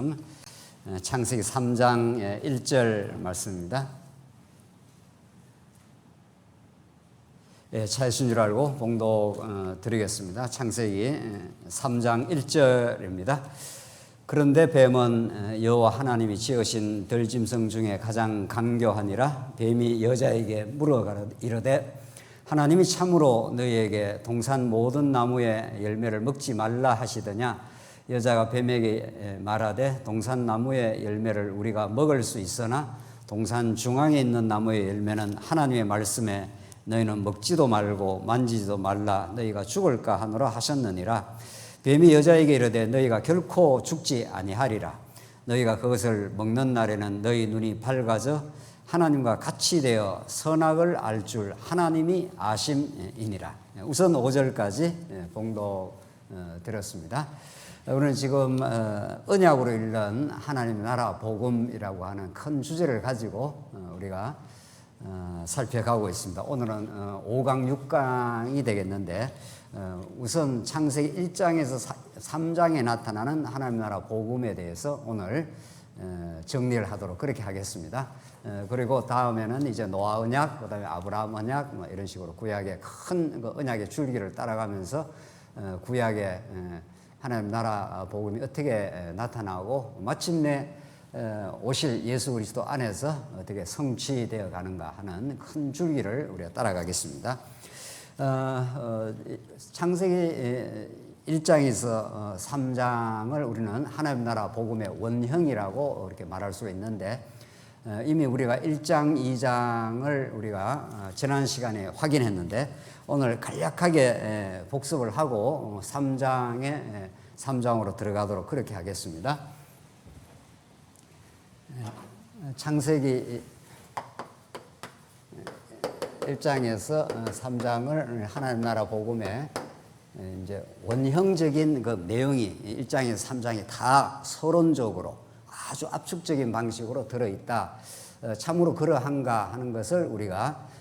말씀 창세기 3장 1절 말씀입니다. 차이신 줄 알고 봉독 드리겠습니다. 창세기 3장 1절입니다. 그런데 뱀은 여호와 하나님이 지으신 들짐승 중에 가장 간교하니라. 뱀이 여자에게 물어 이르되 하나님이 참으로 너희에게 동산 모든 나무의 열매를 먹지 말라 하시더냐. 여자가 뱀에게 말하되 동산 나무의 열매를 우리가 먹을 수 있으나 동산 중앙에 있는 나무의 열매는 하나님의 말씀에 너희는 먹지도 말고 만지지도 말라 너희가 죽을까 하노라 하셨느니라. 뱀이 여자에게 이르되 너희가 결코 죽지 아니하리라. 너희가 그것을 먹는 날에는 너희 눈이 밝아져 하나님과 같이 되어 선악을 알 줄 하나님이 아심이니라. 우선 5절까지 봉독 드렸습니다. 우리는 지금 언약으로 읽는 하나님의 나라 복음이라고 하는 큰 주제를 가지고 우리가 살펴가고 있습니다. 오늘은 5강 6강이 되겠는데 우선 창세기 1장에서 3장에 나타나는 하나님의 나라 복음에 대해서 오늘 정리를 하도록 그렇게 하겠습니다. 그리고 다음에는 이제 노아 언약, 그다음에 아브라함 언약, 뭐 이런 식으로 구약의 큰 그 언약의 줄기를 따라가면서 구약의 하나님 나라 복음이 어떻게 나타나고 마침내 오실 예수 그리스도 안에서 어떻게 성취되어 가는가 하는 큰 줄기를 우리가 따라가겠습니다. 창세기 1장에서 3장을 우리는 하나님 나라 복음의 원형이라고 이렇게 말할 수 있는데 이미 우리가 1장, 2장을 우리가 지난 시간에 확인했는데 오늘 간략하게 복습을 하고 3장으로 들어가도록 그렇게 하겠습니다. 창세기 1장에서 3장을 하나님 나라 복음의 이제 원형적인 그 내용이 1장에서 3장이 다 서론적으로 아주 압축적인 방식으로 들어있다. 참으로 그러한가 하는 것을 우리가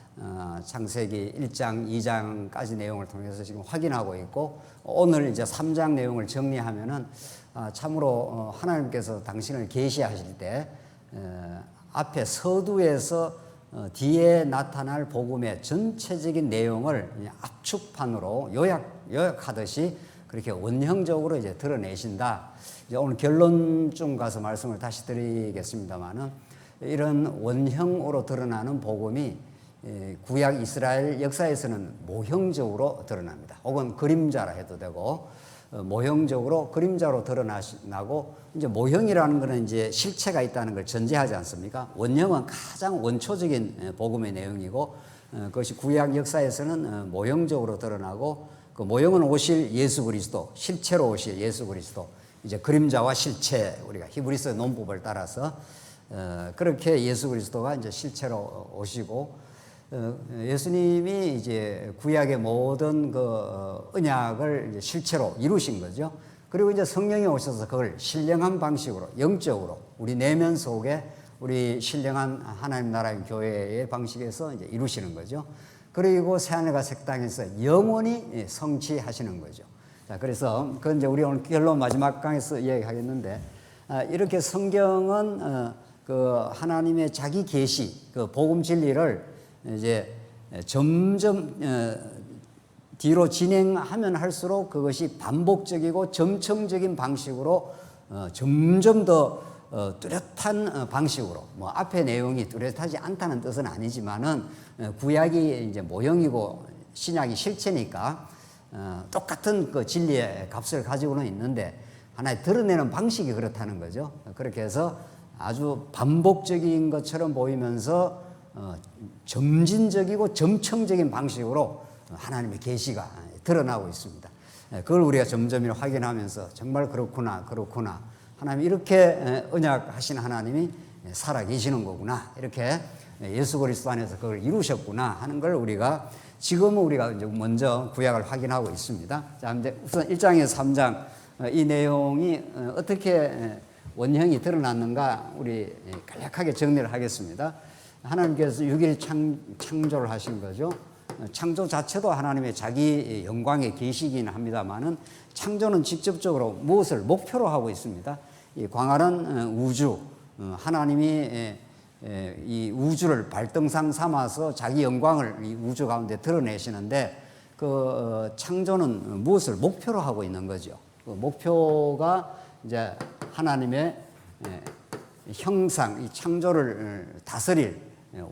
창세기 1장, 2장까지 내용을 통해서 지금 확인하고 있고 오늘 이제 3장 내용을 정리하면은 참으로 하나님께서 당신을 계시하실 때 앞에 서두에서 뒤에 나타날 복음의 전체적인 내용을 압축판으로 요약하듯이 그렇게 원형적으로 이제 드러내신다. 이제 오늘 결론쯤 가서 말씀을 다시 드리겠습니다만은 이런 원형으로 드러나는 복음이 구약 이스라엘 역사에서는 모형적으로 드러납니다. 혹은 그림자라 해도 되고 모형적으로 그림자로 드러나고 이제 모형이라는 것은 이제 실체가 있다는 걸 전제하지 않습니까? 원형은 가장 원초적인 복음의 내용이고 그것이 구약 역사에서는 모형적으로 드러나고 그 모형은 오실 예수 그리스도, 실체로 오실 예수 그리스도, 이제 그림자와 실체 우리가 히브리서 논법을 따라서 그렇게 예수 그리스도가 이제 실체로 오시고 예수님이 이제 구약의 모든 그 언약을 이제 실체로 이루신 거죠. 그리고 이제 성령이 오셔서 그걸 신령한 방식으로 영적으로 우리 내면 속에 우리 신령한 하나님 나라의 교회의 방식에서 이제 이루시는 거죠. 그리고 새하늘과 새 땅에서 영원히 성취하시는 거죠. 자, 그래서 그건 이제 우리 오늘 결론 마지막 강에서 이야기하겠는데 이렇게 성경은 그 하나님의 자기 계시, 그 복음 진리를 이제 점점 뒤로 진행하면 할수록 그것이 반복적이고 점층적인 방식으로 점점 더 뚜렷한 방식으로 뭐 앞에 내용이 뚜렷하지 않다는 뜻은 아니지만은 구약이 이제 모형이고 신약이 실체니까 똑같은 그 진리의 값을 가지고는 있는데 하나의 드러내는 방식이 그렇다는 거죠. 그렇게 해서 아주 반복적인 것처럼 보이면서 점진적이고 점층적인 방식으로 하나님의 계시가 드러나고 있습니다. 그걸 우리가 점점 확인하면서 정말 그렇구나 하나님 이렇게 언약하신 하나님이 살아계시는 거구나 이렇게 예수 그리스도 안에서 그걸 이루셨구나 하는 걸 우리가 지금은 우리가 이제 먼저 구약을 확인하고 있습니다. 자, 이제 우선 1장에서 3장 이 내용이 어떻게 원형이 드러났는가 우리 간략하게 정리를 하겠습니다. 하나님께서 6일 창조를 하신 거죠. 창조 자체도 하나님의 자기 영광의 계시이긴 합니다만은 창조는 직접적으로 무엇을 목표로 하고 있습니다. 이 광활한 우주, 하나님이 이 우주를 발등상 삼아서 자기 영광을 이 우주 가운데 드러내시는데 그 창조는 무엇을 목표로 하고 있는 거죠. 그 목표가 이제 하나님의 형상, 이 창조를 다스릴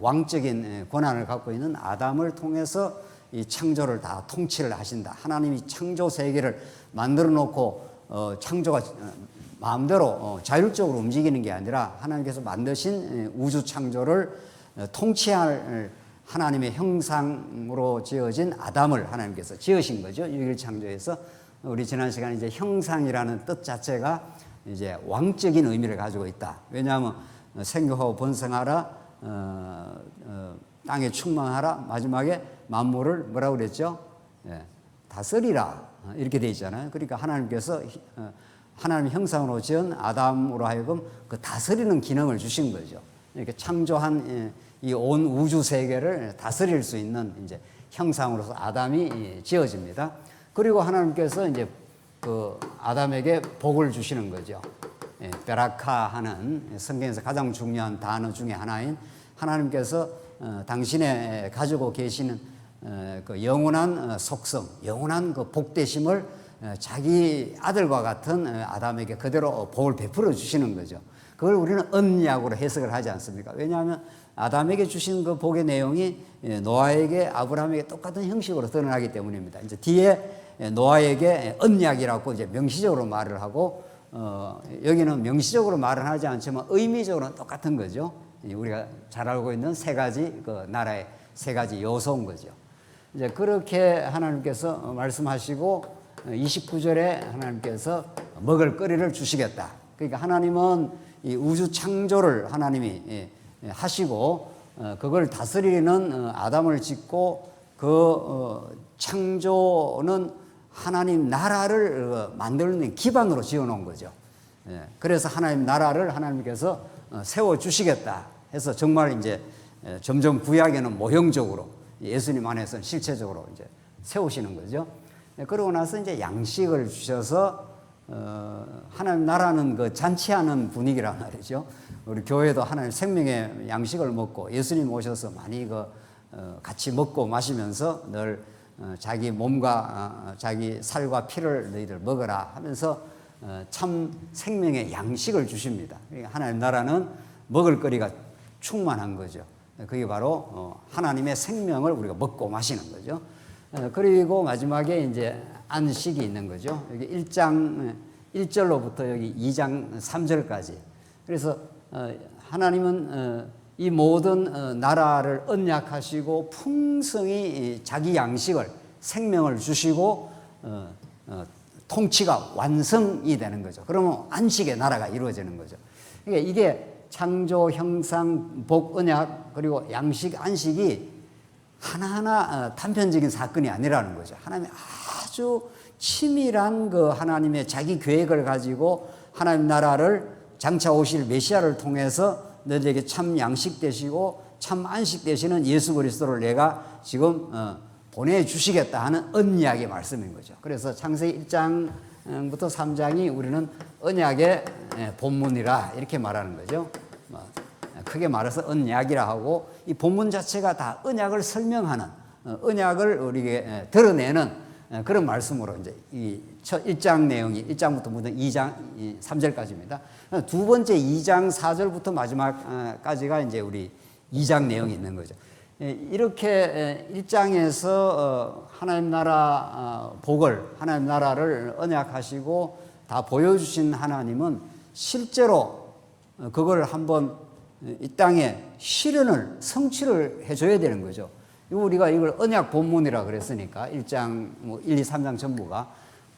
왕적인 권한을 갖고 있는 아담을 통해서 이 창조를 다 통치를 하신다. 하나님이 창조 세계를 만들어 놓고 창조가 마음대로 자율적으로 움직이는 게 아니라 하나님께서 만드신 우주 창조를 통치할 하나님의 형상으로 지어진 아담을 하나님께서 지으신 거죠. 6일 창조에서 우리 지난 시간에 이제 형상이라는 뜻 자체가 이제 왕적인 의미를 가지고 있다. 왜냐하면 생육하고 번성하라, 땅에 충만하라, 마지막에 만물을 뭐라고 그랬죠? 다스리라 이렇게 돼 있잖아요. 그러니까 하나님께서 하나님 형상으로 지은 아담으로 하여금 그 다스리는 기능을 주신 거죠. 이렇게 창조한 이 온 우주 세계를 다스릴 수 있는 이제 형상으로서 아담이 지어집니다. 그리고 하나님께서 이제 그 아담에게 복을 주시는 거죠. 베라카 하는 성경에서 가장 중요한 단어 중에 하나인 하나님께서 당신의 가지고 계시는 그 영원한 속성, 영원한 그 복되심을 자기 아들과 같은 아담에게 그대로 복을 베풀어 주시는 거죠. 그걸 우리는 언약으로 해석을 하지 않습니까? 왜냐하면 아담에게 주신 그 복의 내용이 노아에게, 아브라함에게 똑같은 형식으로 드러나기 때문입니다. 이제 뒤에 노아에게 언약이라고 이제 명시적으로 말을 하고, 여기는 명시적으로 말은 하지 않지만 의미적으로는 똑같은 거죠. 우리가 잘 알고 있는 세 가지 그 나라의 세 가지 요소인 거죠. 이제 그렇게 하나님께서 말씀하시고 29절에 하나님께서 먹을 거리를 주시겠다. 그러니까 하나님은 이 우주 창조를 하나님이 하시고 그걸 다스리는 아담을 짓고 그 창조는 하나님 나라를 만드는 기반으로 지어놓은 거죠. 그래서 하나님 나라를 하나님께서 세워주시겠다 해서 정말 이제 점점 구약에는 모형적으로 예수님 안에서는 실체적으로 이제 세우시는 거죠. 그러고 나서 이제 양식을 주셔서 하나님 나라는 그 잔치하는 분위기란 말이죠. 우리 교회도 하나님 생명의 양식을 먹고 예수님 오셔서 많이 같이 먹고 마시면서 늘 자기 몸과 자기 살과 피를 너희들 먹어라 하면서 참 생명의 양식을 주십니다. 하나님 나라는 먹을거리가 충만한 거죠. 그게 바로 하나님의 생명을 우리가 먹고 마시는 거죠. 그리고 마지막에 이제 안식이 있는 거죠. 여기 1장 1절로부터 여기 2장 3절까지. 그래서 하나님은 이 모든 나라를 언약하시고 풍성히 자기 양식을 생명을 주시고 통치가 완성이 되는 거죠. 그러면 안식의 나라가 이루어지는 거죠. 그러니까 이게 창조, 형상, 복, 언약 그리고 양식, 안식이 하나하나 단편적인 사건이 아니라는 거죠. 하나님이 아주 치밀한 그 하나님의 자기 계획을 가지고 하나님 나라를 장차 오실 메시아를 통해서 너희에게 참 양식 되시고 참 안식 되시는 예수 그리스도를 내가 지금 보내주시겠다 하는 언약의 말씀인 거죠. 그래서 창세기 1장부터 3장이 우리는 언약의 본문이라 이렇게 말하는 거죠. 크게 말해서 언약이라 하고 이 본문 자체가 다 언약을 설명하는 언약을 우리에게 드러내는 그런 말씀으로 이제 이 첫 1장 내용이 1장부터 모든 2장 3절까지입니다. 두 번째 2장 4절부터 마지막까지가 이제 우리 2장 내용이 있는 거죠. 이렇게 1장에서 하나님 나라 복을 하나님 나라를 언약하시고 다 보여주신 하나님은 실제로 그걸 한번 이 땅에 실현을 성취를 해줘야 되는 거죠. 우리가 이걸 언약 본문이라 그랬으니까 1장 1, 2, 3장 전부가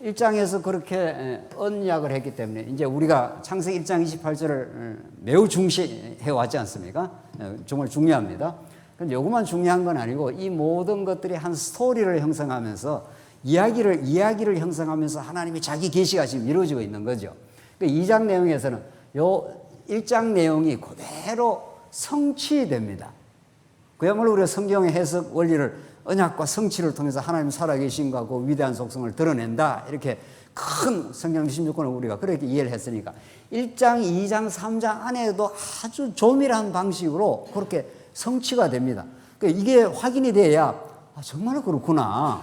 1장에서 그렇게 언약을 했기 때문에 이제 우리가 창세기 1장 28절을 매우 중시해 왔지 않습니까? 정말 중요합니다. 근데 이것만 중요한 건 아니고 이 모든 것들이 한 스토리를 형성하면서 이야기를 형성하면서 하나님이 자기 계시가 지금 이루어지고 있는 거죠. 그러니까 2장 내용에서는 요 1장 내용이 그대로 성취됩니다. 그야말로 우리가 성경의 해석 원리를 언약과 성취를 통해서 하나님 살아계신 것 그 위대한 속성을 드러낸다 이렇게 큰 성경 16권을 우리가 그렇게 이해를 했으니까 1장, 2장, 3장 안에도 아주 조밀한 방식으로 그렇게 성취가 됩니다. 그러니까 이게 확인이 돼야 정말 그렇구나.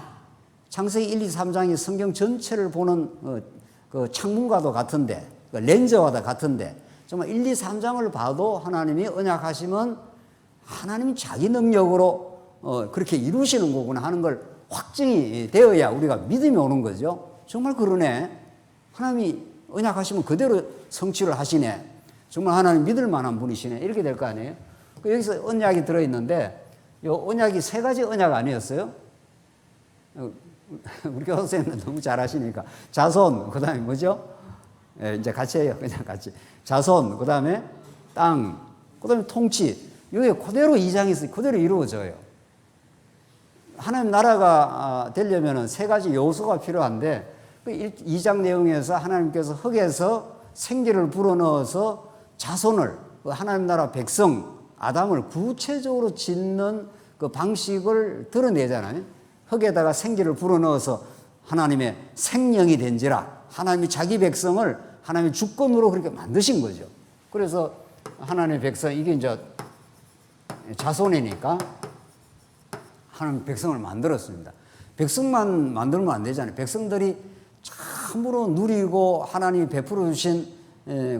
창세기 1, 2, 3장이 성경 전체를 보는 그 창문과도 같은데, 그 렌즈와도 같은데, 정말 1, 2, 3장을 봐도 하나님이 언약하시면 하나님이 자기 능력으로 그렇게 이루시는 거구나 하는 걸 확증이 되어야 우리가 믿음이 오는 거죠. 정말 그러네. 하나님이 언약하시면 그대로 성취를 하시네. 정말 하나님 믿을 만한 분이시네. 이렇게 될 거 아니에요? 여기서 언약이 들어있는데, 이 언약이 세 가지 언약 아니었어요? 우리 교사 선생님은 너무 잘하시니까. 자손, 그 다음에 뭐죠? 예, 이제 같이 해요. 그냥 같이. 자손, 그 다음에 땅, 그 다음에 통치. 이게 그대로 2장에서 그대로 이루어져요. 하나님 나라가 되려면 세 가지 요소가 필요한데, 2장 내용에서 하나님께서 흙에서 생기를 불어넣어서 자손을, 하나님 나라 백성, 아담을 구체적으로 짓는 그 방식을 드러내잖아요. 흙에다가 생기를 불어넣어서 하나님의 생명이 된지라, 하나님이 자기 백성을 하나님의 주권으로 그렇게 만드신 거죠. 그래서 하나님의 백성, 이게 이제 자손이니까 하나님 백성을 만들었습니다. 백성만 만들면 안 되잖아요. 백성들이 참으로 누리고 하나님이 베풀어 주신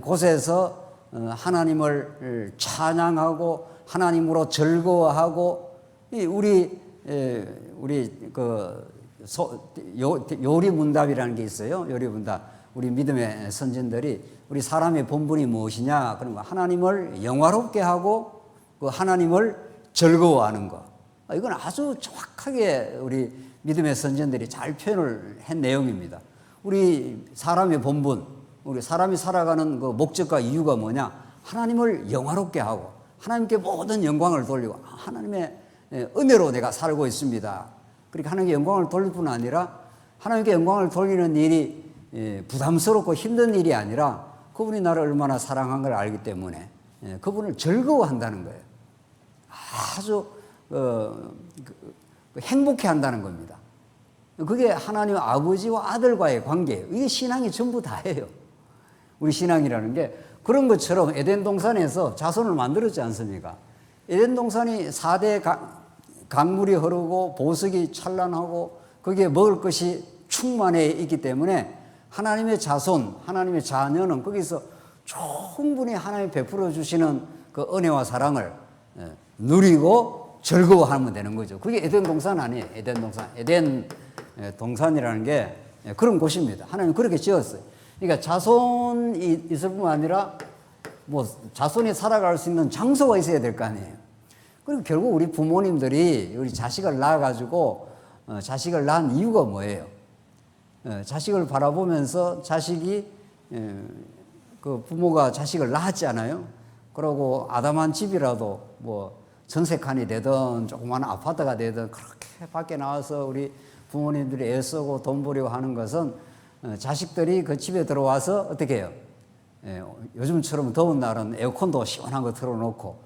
곳에서 하나님을 찬양하고 하나님으로 즐거워하고, 우리 요리문답이라는 게 있어요. 요리문답. 우리 믿음의 선진들이 우리 사람의 본분이 무엇이냐? 그런 거. 하나님을 영화롭게 하고 그 하나님을 즐거워하는 거. 이건 아주 정확하게 우리 믿음의 선진들이 잘 표현을 한 내용입니다. 우리 사람의 본분, 우리 사람이 살아가는 그 목적과 이유가 뭐냐? 하나님을 영화롭게 하고 하나님께 모든 영광을 돌리고 하나님의 은혜로 내가 살고 있습니다. 그러니까 하나님께 영광을 돌릴 뿐 아니라 하나님께 영광을 돌리는 일이 부담스럽고 힘든 일이 아니라 그분이 나를 얼마나 사랑한 걸 알기 때문에 그분을 즐거워한다는 거예요. 아주 행복해 한다는 겁니다. 그게 하나님 아버지와 아들과의 관계예요. 이게 신앙이 전부 다예요. 우리 신앙이라는 게 그런 것처럼 에덴 동산에서 자손을 만들었지 않습니까? 에덴 동산이 4대 강물이 흐르고 보석이 찬란하고 거기에 먹을 것이 충만해 있기 때문에 하나님의 자손, 하나님의 자녀는 거기서 충분히 하나님이 베풀어 주시는 그 은혜와 사랑을 누리고 즐거워하면 되는 거죠. 그게 에덴 동산 아니에요. 에덴 동산. 에덴 동산이라는 게 그런 곳입니다. 하나님 그렇게 지었어요. 그러니까 자손이 있을 뿐만 아니라 뭐 자손이 살아갈 수 있는 장소가 있어야 될 거 아니에요. 그리고 결국 우리 부모님들이 우리 자식을 낳아가지고 자식을 낳은 이유가 뭐예요? 자식을 바라보면서 자식이 그 부모가 자식을 낳았잖아요. 그러고 아담한 집이라도 뭐 전세칸이 되든 조그마한 아파트가 되든 그렇게 밖에 나와서 우리 부모님들이 애쓰고 돈 벌이고 하는 것은 자식들이 그 집에 들어와서 어떻게 해요? 요즘처럼 더운 날은 에어컨도 시원한 거 틀어놓고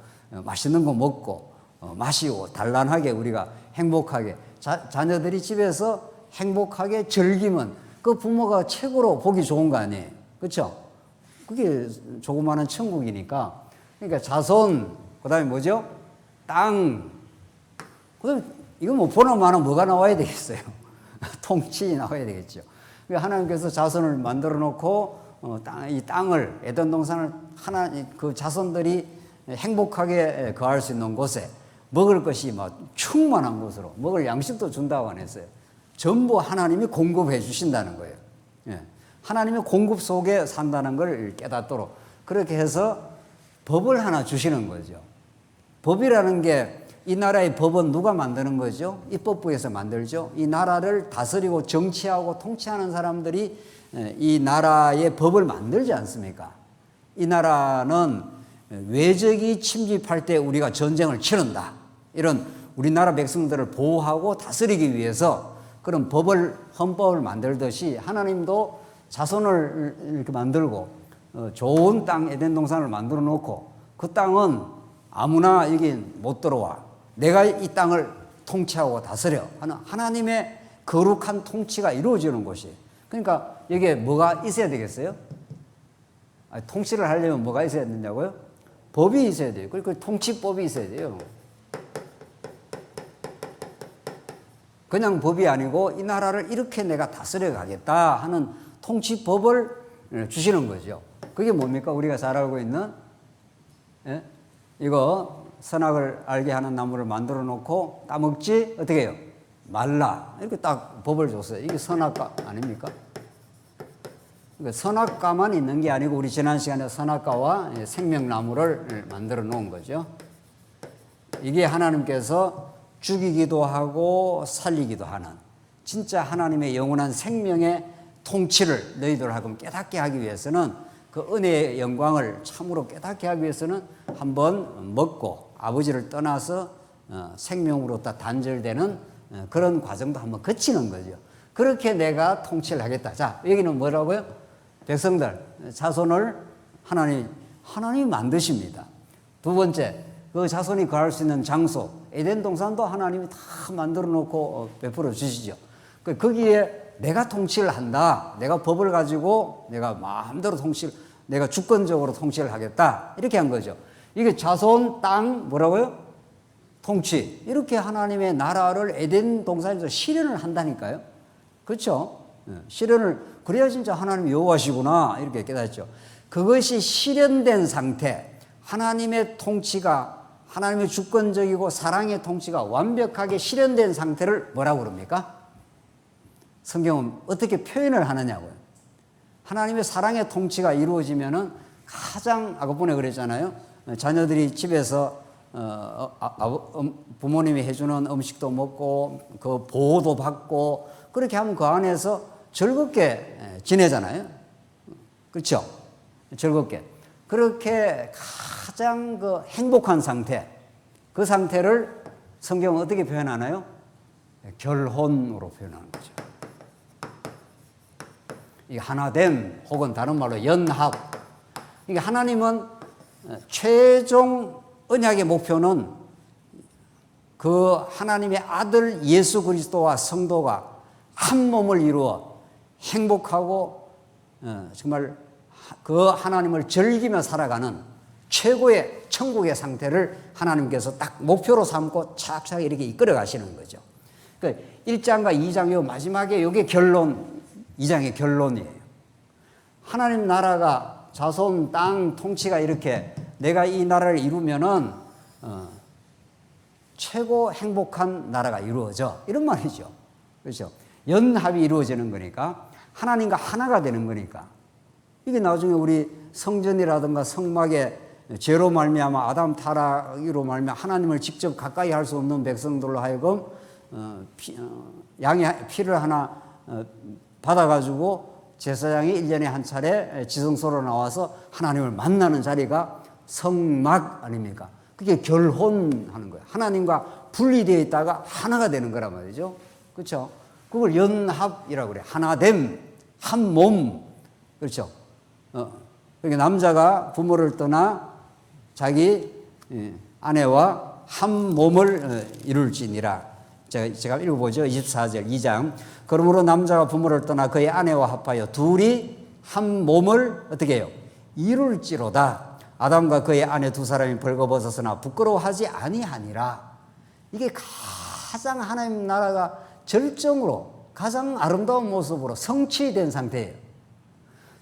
맛있는 거 먹고 마시고 단란하게 우리가 행복하게 자녀들이 집에서 행복하게 즐기면 그 부모가 최고로 보기 좋은 거 아니에요? 그렇죠? 그게 조그마한 천국이니까. 그러니까 자손, 그 다음에 뭐죠? 땅. 그 다음에 이거 뭐 보나마나 뭐가 나와야 되겠어요? 통치 나와야 되겠죠. 그러니까 하나님께서 자손을 만들어 놓고 이 땅을, 에덴 동산을 그 자손들이 행복하게 거할 수 있는 곳에 먹을 것이 막 충만한 곳으로 먹을 양식도 준다고 안 했어요. 전부 하나님이 공급해 주신다는 거예요. 하나님의 공급 속에 산다는 걸 깨닫도록 그렇게 해서 법을 하나 주시는 거죠. 법이라는 게 이 나라의 법은 누가 만드는 거죠? 입법부에서 만들죠. 이 나라를 다스리고 정치하고 통치하는 사람들이 이 나라의 법을 만들지 않습니까? 이 나라는 외적이 침입할 때 우리가 전쟁을 치른다. 이런 우리나라 백성들을 보호하고 다스리기 위해서 그런 법을, 헌법을 만들듯이 하나님도 자손을 이렇게 만들고 좋은 땅 에덴 동산을 만들어 놓고 그 땅은 아무나 여기 못 들어와. 내가 이 땅을 통치하고 다스려 하는 하나님의 거룩한 통치가 이루어지는 곳이에요. 그러니까 여기에 뭐가 있어야 되겠어요? 통치를 하려면 뭐가 있어야 되냐고요? 법이 있어야 돼요. 그리고 통치법이 있어야 돼요. 그냥 법이 아니고 이 나라를 이렇게 내가 다스려 가겠다 하는 통치법을 주시는 거죠. 그게 뭡니까? 우리가 잘 알고 있는, 예? 이거 선악을 알게 하는 나무를 만들어 놓고 따먹지 어떻게 해요? 말라. 이렇게 딱 법을 줬어요. 이게 선악과 아닙니까? 그러니까 선악과만 있는 게 아니고 우리 지난 시간에 선악과와 생명나무를 만들어 놓은 거죠. 이게 하나님께서 죽이기도 하고 살리기도 하는 진짜 하나님의 영원한 생명의 통치를 너희들 하고 깨닫게 하기 위해서는 그 은혜의 영광을 참으로 깨닫게 하기 위해서는 한번 먹고 아버지를 떠나서 생명으로부터 단절되는 그런 과정도 한번 거치는 거죠. 그렇게 내가 통치를 하겠다. 자, 여기는 뭐라고요? 백성들, 자손을 하나님이 만드십니다. 두 번째, 그 자손이 거할 수 있는 장소, 에덴 동산도 하나님이 다 만들어 놓고 베풀어 주시죠. 거기에 내가 통치를 한다. 내가 법을 가지고 내가 마음대로 내가 주권적으로 통치를 하겠다. 이렇게 한 거죠. 이게 자손, 땅, 뭐라고요? 통치. 이렇게 하나님의 나라를 에덴 동산에서 실현을 한다니까요. 그렇죠? 실현을, 그래야 진짜 하나님 여호와시구나. 이렇게 깨닫죠. 그것이 실현된 상태, 하나님의 통치가, 하나님의 주권적이고 사랑의 통치가 완벽하게 실현된 상태를 뭐라고 그럽니까? 성경은 어떻게 표현을 하느냐고요. 하나님의 사랑의 통치가 이루어지면은 가장, 아까 전에 그랬잖아요. 자녀들이 집에서 부모님이 해주는 음식도 먹고 그 보호도 받고 그렇게 하면 그 안에서 즐겁게 지내잖아요. 그렇죠? 즐겁게. 그렇게 가장 그 행복한 상태, 그 상태를 성경은 어떻게 표현하나요? 결혼으로 표현하는 거죠. 이 하나됨 혹은 다른 말로 연합. 이게 하나님은 최종 언약의 목표는 그 하나님의 아들 예수 그리스도와 성도가 한 몸을 이루어 행복하고 정말 그 하나님을 즐기며 살아가는 최고의 천국의 상태를 하나님께서 딱 목표로 삼고 차근차근 이렇게 이끌어 가시는 거죠. 그러니까 1장과 2장 요 마지막에 이게 결론, 2장의 결론이에요. 하나님 나라가 자손, 땅, 통치가 이렇게 내가 이 나라를 이루면은 최고 행복한 나라가 이루어져. 이런 말이죠. 그렇죠? 연합이 이루어지는 거니까 하나님과 하나가 되는 거니까 이게 나중에 우리 성전이라든가 성막에 죄로 말미암아 아담 타락으로 말미암아 하나님을 직접 가까이 할 수 없는 백성들로 하여금 양의 피를 하나 받아가지고 제사장이 1년에 한 차례 지성소로 나와서 하나님을 만나는 자리가 성막 아닙니까? 그게 결혼하는 거예요. 하나님과 분리되어 있다가 하나가 되는 거란 말이죠. 그렇죠? 그걸 연합이라고 그래요. 하나됨, 한 몸. 그렇죠? 그러니까 남자가 부모를 떠나 자기 아내와 한 몸을 이룰지니라. 제가 읽어보죠. 24절 2장. 그러므로 남자가 부모를 떠나 그의 아내와 합하여 둘이 한 몸을 어떻게 해요? 이룰지로다. 아담과 그의 아내 두 사람이 벌거벗었으나 부끄러워하지 아니하니라. 이게 가장 하나님 나라가 절정으로 가장 아름다운 모습으로 성취된 상태예요.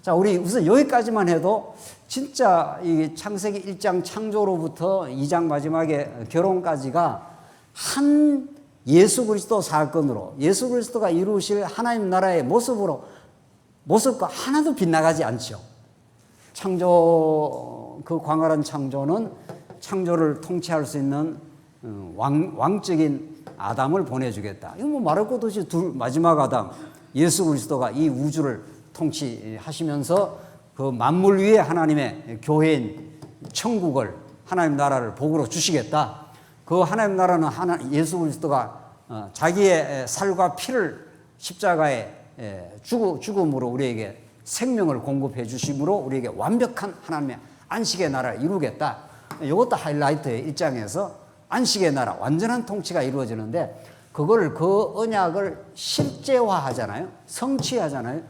자, 우리 우선 여기까지만 해도 진짜 이 창세기 1장 창조로부터 2장 마지막에 결혼까지가 한 예수 그리스도 사건으로 예수 그리스도가 이루실 하나님 나라의 모습과 하나도 빗나가지 않죠. 그 광활한 창조는 창조를 통치할 수 있는 왕적인 아담을 보내주겠다. 이거 뭐 말할 것도 없이 마지막 아담 예수 그리스도가 이 우주를 통치하시면서 그 만물 위에 하나님의 교회인 천국을 하나님 나라를 복으로 주시겠다. 그 하나님 나라는 예수 그리스도가 자기의 살과 피를 십자가에 죽음으로 우리에게 생명을 공급해 주심으로 우리에게 완벽한 하나님의 안식의 나라를 이루겠다. 이것도 하이라이트예요. 1장에서 안식의 나라, 완전한 통치가 이루어지는데 그걸 그 언약을 실제화하잖아요. 성취하잖아요.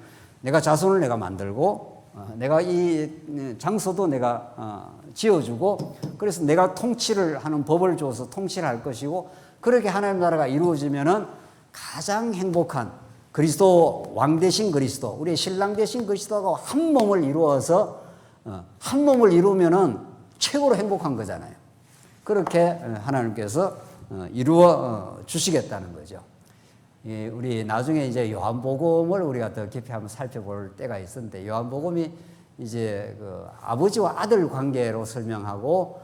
내가 자손을 내가 만들고 내가 이 장소도 내가 지어주고 그래서 내가 통치를 하는 법을 줘서 통치를 할 것이고 그렇게 하나님 나라가 이루어지면은 가장 행복한 그리스도 왕 대신 그리스도 우리의 신랑 대신 그리스도가 한 몸을 이루어서 한 몸을 이루면은 최고로 행복한 거잖아요. 그렇게 하나님께서 이루어 주시겠다는 거죠. 우리 나중에 이제 요한복음을 우리가 더 깊이 한번 살펴볼 때가 있었는데 요한복음이 이제 그 아버지와 아들 관계로 설명하고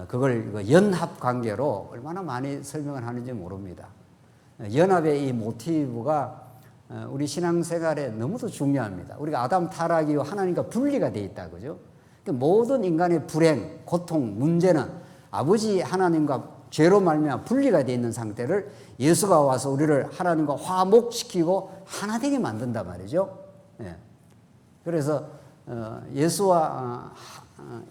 그걸 연합 관계로 얼마나 많이 설명을 하는지 모릅니다. 연합의 이 모티브가 우리 신앙생활에 너무도 중요합니다. 우리가 아담 타락 이후 하나님과 분리가 되어 있다 그죠? 모든 인간의 불행, 고통, 문제는 아버지 하나님과 죄로 말미암아 분리가 되어 있는 상태를 예수가 와서 우리를 하나님과 화목시키고 하나 되게 만든단 말이죠. 그래서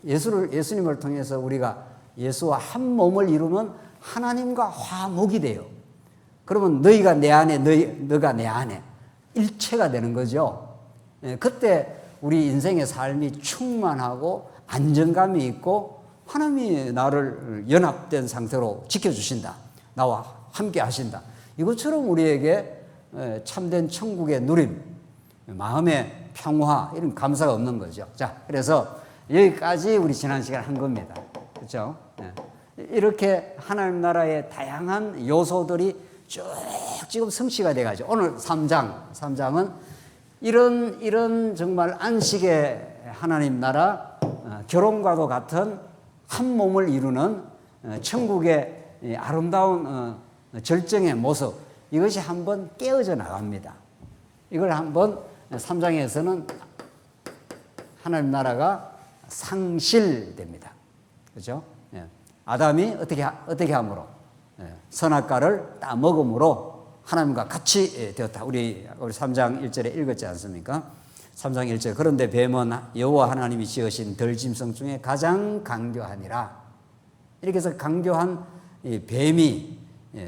예수님을 통해서 우리가 예수와 한 몸을 이루면 하나님과 화목이 돼요. 그러면 너희가 내 안에, 너가 내 안에 일체가 되는 거죠. 그때 우리 인생의 삶이 충만하고 안정감이 있고 하나님이 나를 연합된 상태로 지켜주신다. 나와 함께 하신다. 이것처럼 우리에게 참된 천국의 누림, 마음의 평화 이런 감사가 없는 거죠. 자, 그래서 여기까지 우리 지난 시간 한 겁니다. 그렇죠? 이렇게 하나님 나라의 다양한 요소들이 쭉 지금 성취가 돼가지고 오늘 3장은 이런 정말 안식의 하나님 나라 결혼과도 같은 한 몸을 이루는 천국의 아름다운 절정의 모습 이것이 한번 깨어져 나갑니다. 이걸 한번 3장에서는 하나님 나라가 상실됩니다. 그렇죠? 아담이 어떻게 함으로 선악과를 따먹음으로 하나님과 같이 되었다. 우리 3장 1절에 읽었지 않습니까? 3장 1절 그런데 뱀은 여호와 하나님이 지으신 들짐승 중에 가장 강교하니라. 이렇게 해서 강교한 이 뱀이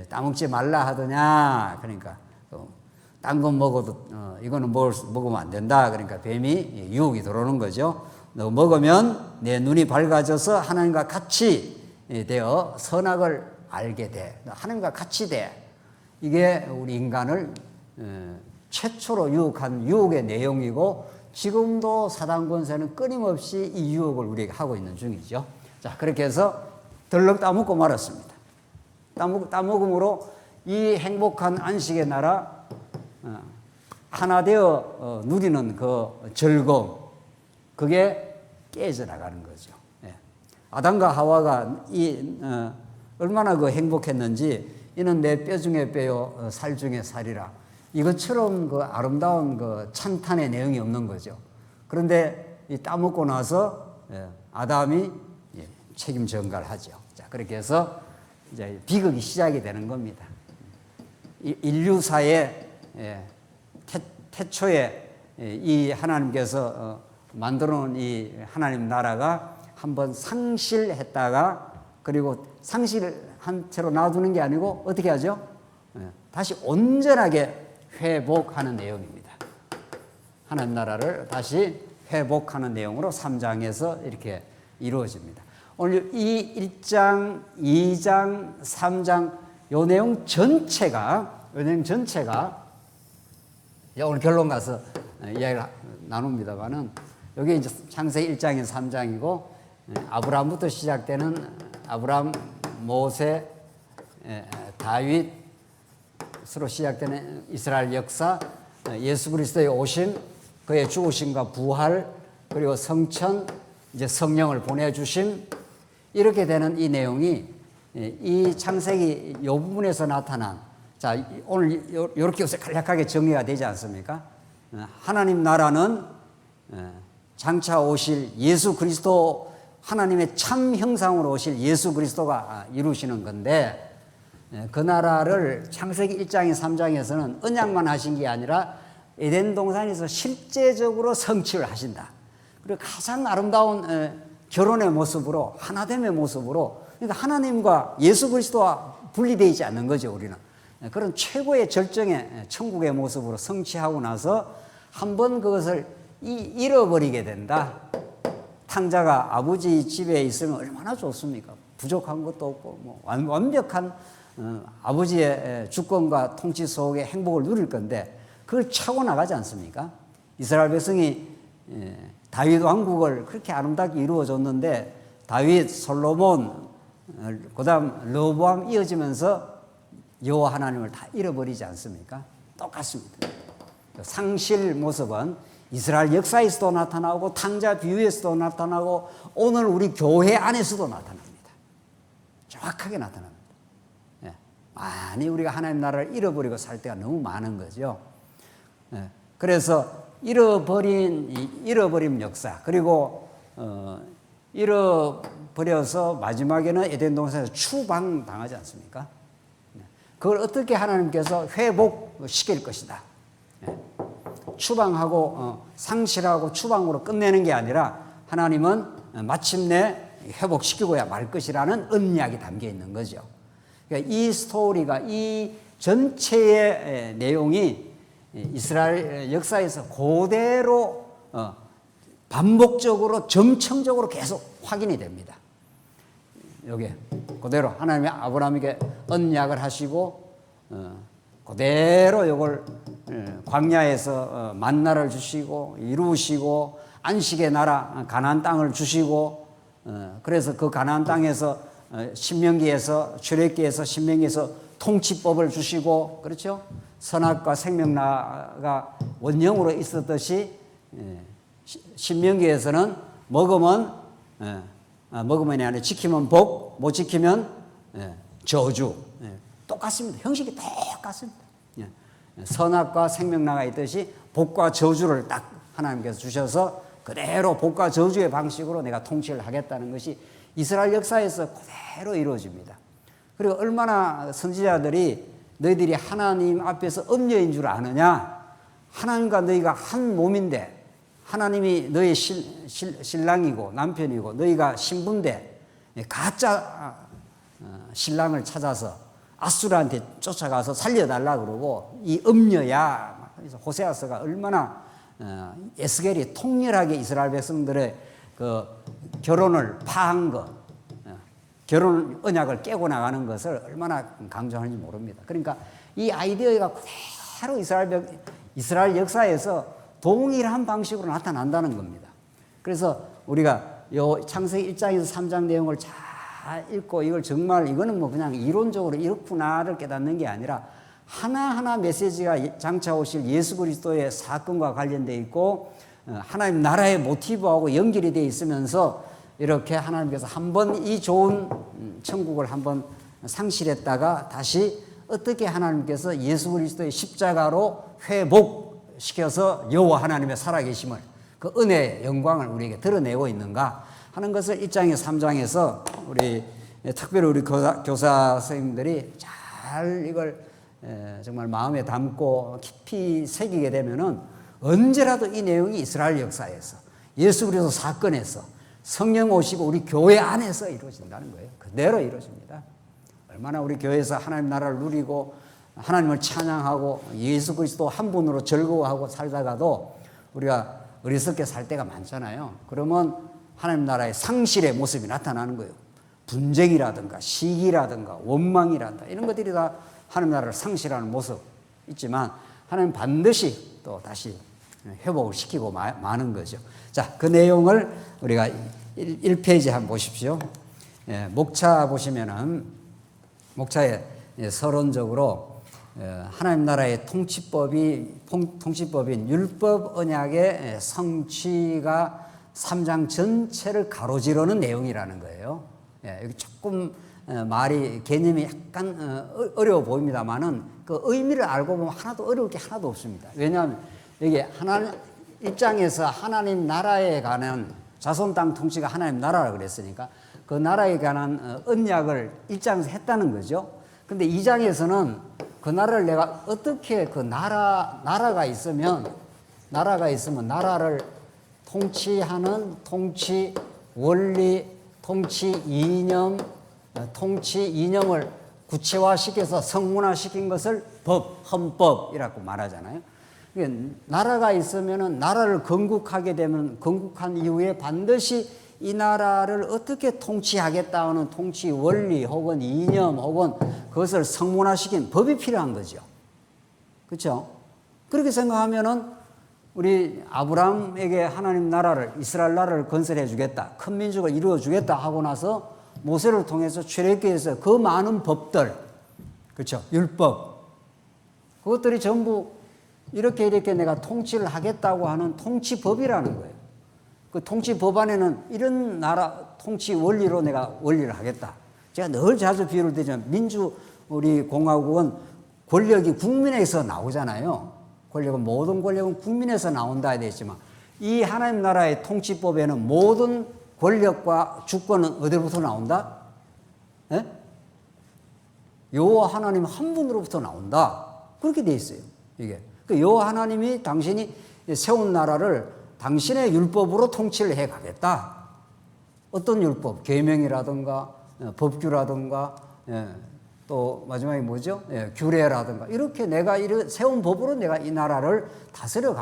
따먹지 말라 하더냐. 그러니까 딴 건 먹어도 이거는 먹으면 안 된다. 그러니까 뱀이 유혹이 들어오는 거죠. 너 먹으면 내 눈이 밝아져서 하나님과 같이 되어 선악을 알게 돼. 하나님과 같이 돼. 이게 우리 인간을 최초로 유혹한 유혹의 내용이고 지금도 사단 권세는 끊임없이 이 유혹을 우리에게 하고 있는 중이죠. 자, 그렇게 해서 덜렁 따먹고 말았습니다. 따먹음으로 이 행복한 안식의 나라 하나 되어 누리는 그 즐거움 그게 깨져 나가는 거죠. 아담과 하와가 얼마나 그 행복했는지 이는 내 뼈 중에 뼈요 살 중에 살이라. 이것처럼 그 아름다운 그 찬탄의 내용이 없는 거죠. 그런데 이 따먹고 나서 아담이 책임 전가를 하죠. 자, 그렇게 해서 이제 비극이 시작이 되는 겁니다. 인류사의 태초에 이 하나님께서 만들어 놓은 이 하나님 나라가 한번 상실했다가 그리고 상실한 채로 놔두는 게 아니고 어떻게 하죠? 다시 온전하게 회복하는 내용입니다. 하나님 나라를 다시 회복하는 내용으로 3장에서 이렇게 이루어집니다. 오늘 이 1장, 2장, 3장 요 내용 전체가 오늘 결론 가서 이야기를 나눕니다만은 여기 이제 창세기 1장인 3장이고 아브라함부터 시작되는 아브라함, 모세, 다윗으로 시작되는 이스라엘 역사, 예수 그리스도의 오심, 그의 죽으심과 부활, 그리고 성천, 이제 성령을 보내주심 이렇게 되는 이 내용이 이 창세기 이 부분에서 나타난 자 오늘 이렇게 간략하게 정리가 되지 않습니까? 하나님 나라는 장차 오실 예수 그리스도 하나님의 참 형상으로 오실 예수 그리스도가 이루시는 건데 그 나라를 창세기 1장인 3장에서는 언약만 하신 게 아니라 에덴 동산에서 실제적으로 성취를 하신다. 그리고 가장 아름다운 결혼의 모습으로 하나됨의 모습으로 그러니까 하나님과 예수 그리스도와 분리되어 있지 않는 거죠. 우리는 그런 최고의 절정의 천국의 모습으로 성취하고 나서 한번 그것을 잃어버리게 된다. 탕자가 아버지 집에 있으면 얼마나 좋습니까? 부족한 것도 없고 뭐 완벽한 아버지의 주권과 통치 속의 행복을 누릴 건데 그걸 차고 나가지 않습니까? 이스라엘 백성이 다윗 왕국을 그렇게 아름답게 이루어줬는데 다윗, 솔로몬, 그다음 르호보암 이어지면서 여호와 하나님을 다 잃어버리지 않습니까? 똑같습니다. 상실 모습은 이스라엘 역사에서도 나타나고 탕자 비유에서도 나타나고 오늘 우리 교회 안에서도 나타납니다. 정확하게 나타납니다. 많이 우리가 하나님 나라를 잃어버리고 살 때가 너무 많은 거죠. 그래서 잃어버림 역사 그리고 잃어버려서 마지막에는 에덴 동산에서 추방당하지 않습니까? 그걸 어떻게 하나님께서 회복시킬 것이다. 추방하고 상실하고 추방으로 끝내는 게 아니라 하나님은 마침내 회복시키고야 말 것이라는 언약이 담겨 있는 거죠. 그러니까 이 스토리가 이 전체의 내용이 이스라엘 역사에서 그대로 반복적으로 점층적으로 계속 확인이 됩니다. 여기 그대로 하나님이 아브라함에게 언약을 하시고 그대로 이걸 광야에서 만나를 주시고 이루시고 안식의 나라 가나안 땅을 주시고 그래서 그 가나안 땅에서 신명기에서 출애굽기에서 신명기에서 통치법을 주시고 그렇죠? 선악과 생명나가 원형으로 있었듯이 신명기에서는 먹으면이 아니라 지키면 복, 못 지키면 저주. 똑같습니다. 형식이 똑같습니다. 선악과 생명나가 있듯이 복과 저주를 딱 하나님께서 주셔서 그대로 복과 저주의 방식으로 내가 통치를 하겠다는 것이 이스라엘 역사에서 그대로 이루어집니다. 그리고 얼마나 선지자들이 너희들이 하나님 앞에서 음녀인 줄 아느냐? 하나님과 너희가 한 몸인데 하나님이 너희 신랑이고 남편이고 너희가 신부인데 가짜 신랑을 찾아서 아수르한테 쫓아가서 살려달라 그러고 이 음녀야. 그래서 호세아서가 얼마나 에스겔이 통렬하게 이스라엘 백성들의 그 결혼을 파한 것, 결혼 언약을 깨고 나가는 것을 얼마나 강조하는지 모릅니다. 그러니까 이 아이디어가 그대로 이스라엘 역사에서 동일한 방식으로 나타난다는 겁니다. 그래서 우리가 요 창세기 1장에서 3장 내용을 잘 읽고 이걸 정말 이거는 뭐 그냥 이론적으로 이렇구나를 깨닫는 게 아니라 하나하나 메시지가 장차 오실 예수 그리스도의 사건과 관련되어 있고 하나님 나라의 모티브하고 연결이 되어 있으면서 이렇게 하나님께서 한번 이 좋은 천국을 한번 상실했다가 다시 어떻게 하나님께서 예수 그리스도의 십자가로 회복시켜서 여호와 하나님의 살아계심을 그 은혜의 영광을 우리에게 드러내고 있는가 하는 것을 1장에서 3장에서 우리 특별히 우리 교사 선생님들이 잘 이걸 정말 마음에 담고 깊이 새기게 되면은 언제라도 이 내용이 이스라엘 역사에서 예수 그리스도 사건에서 성령 오시고 우리 교회 안에서 이루어진다는 거예요. 그대로 이루어집니다. 얼마나 우리 교회에서 하나님 나라를 누리고 하나님을 찬양하고 예수 그리스도 한 분으로 즐거워하고 살다가도 우리가 어리석게 살 때가 많잖아요. 그러면 하나님 나라의 상실의 모습이 나타나는 거예요. 분쟁이라든가 시기라든가 원망이라든가 이런 것들이 다 하나님 나라를 상실하는 모습 있지만 하나님 반드시 또 다시 회복을 시키고 마는 거죠. 자, 그 내용을 우리가 1페이지 한번 보십시오. 목차 보시면은 목차에 서론적으로 하나님 나라의 통치법인 율법 언약의 성취가 3장 전체를 가로지르는 내용이라는 거예요. 여기 조금 말이 개념이 약간 어려워 보입니다만은 그 의미를 알고 보면 하나도 어려울 게 하나도 없습니다. 왜냐하면 여기 하나님 입장에서 하나님 나라에 관한 자손 땅 통치가 하나님 나라라 그랬으니까 그 나라에 관한 언약을 1장에서 했다는 거죠. 근데 2장에서는 그 나라를 내가 어떻게 그 나라가 있으면 나라를 통치하는 통치 원리, 통치 이념을 구체화시켜서 성문화시킨 것을 헌법이라고 말하잖아요. 나라가 있으면은 나라를 건국하게 되면 건국한 이후에 반드시 이 나라를 어떻게 통치하겠다 하는 통치 원리 혹은 이념 혹은 그것을 성문화시킨 법이 필요한 거죠. 그렇죠? 그렇게 생각하면은 우리 아브라함에게 하나님 나라를 이스라엘 나라를 건설해 주겠다. 큰 민족을 이루어 주겠다 하고 나서 모세를 통해서 출애굽기에서 그 많은 법들, 그렇죠? 율법, 그것들이 전부 이렇게 내가 통치를 하겠다고 하는 통치법이라는 거예요. 그 통치법 안에는 이런 나라 통치 원리로 내가 원리를 하겠다. 제가 늘 자주 비유를 드리면 우리 공화국은 권력이 국민에서 나오잖아요. 모든 권력은 국민에서 나온다 해야 되지만 이 하나님 나라의 통치법에는 모든 권력과 주권은 어디로부터 나온다? 예? 여호와 하나님 한 분으로부터 나온다. 그렇게 돼 있어요. 이게. 여호와 하나님이 당신이 세운 나라를 당신의 율법으로 통치를 해 가겠다. 어떤 율법? 계명이라든가 법규라든가 또 마지막에 뭐죠? 규례라든가 이렇게 내가 세운 법으로 내가 이 나라를 다스려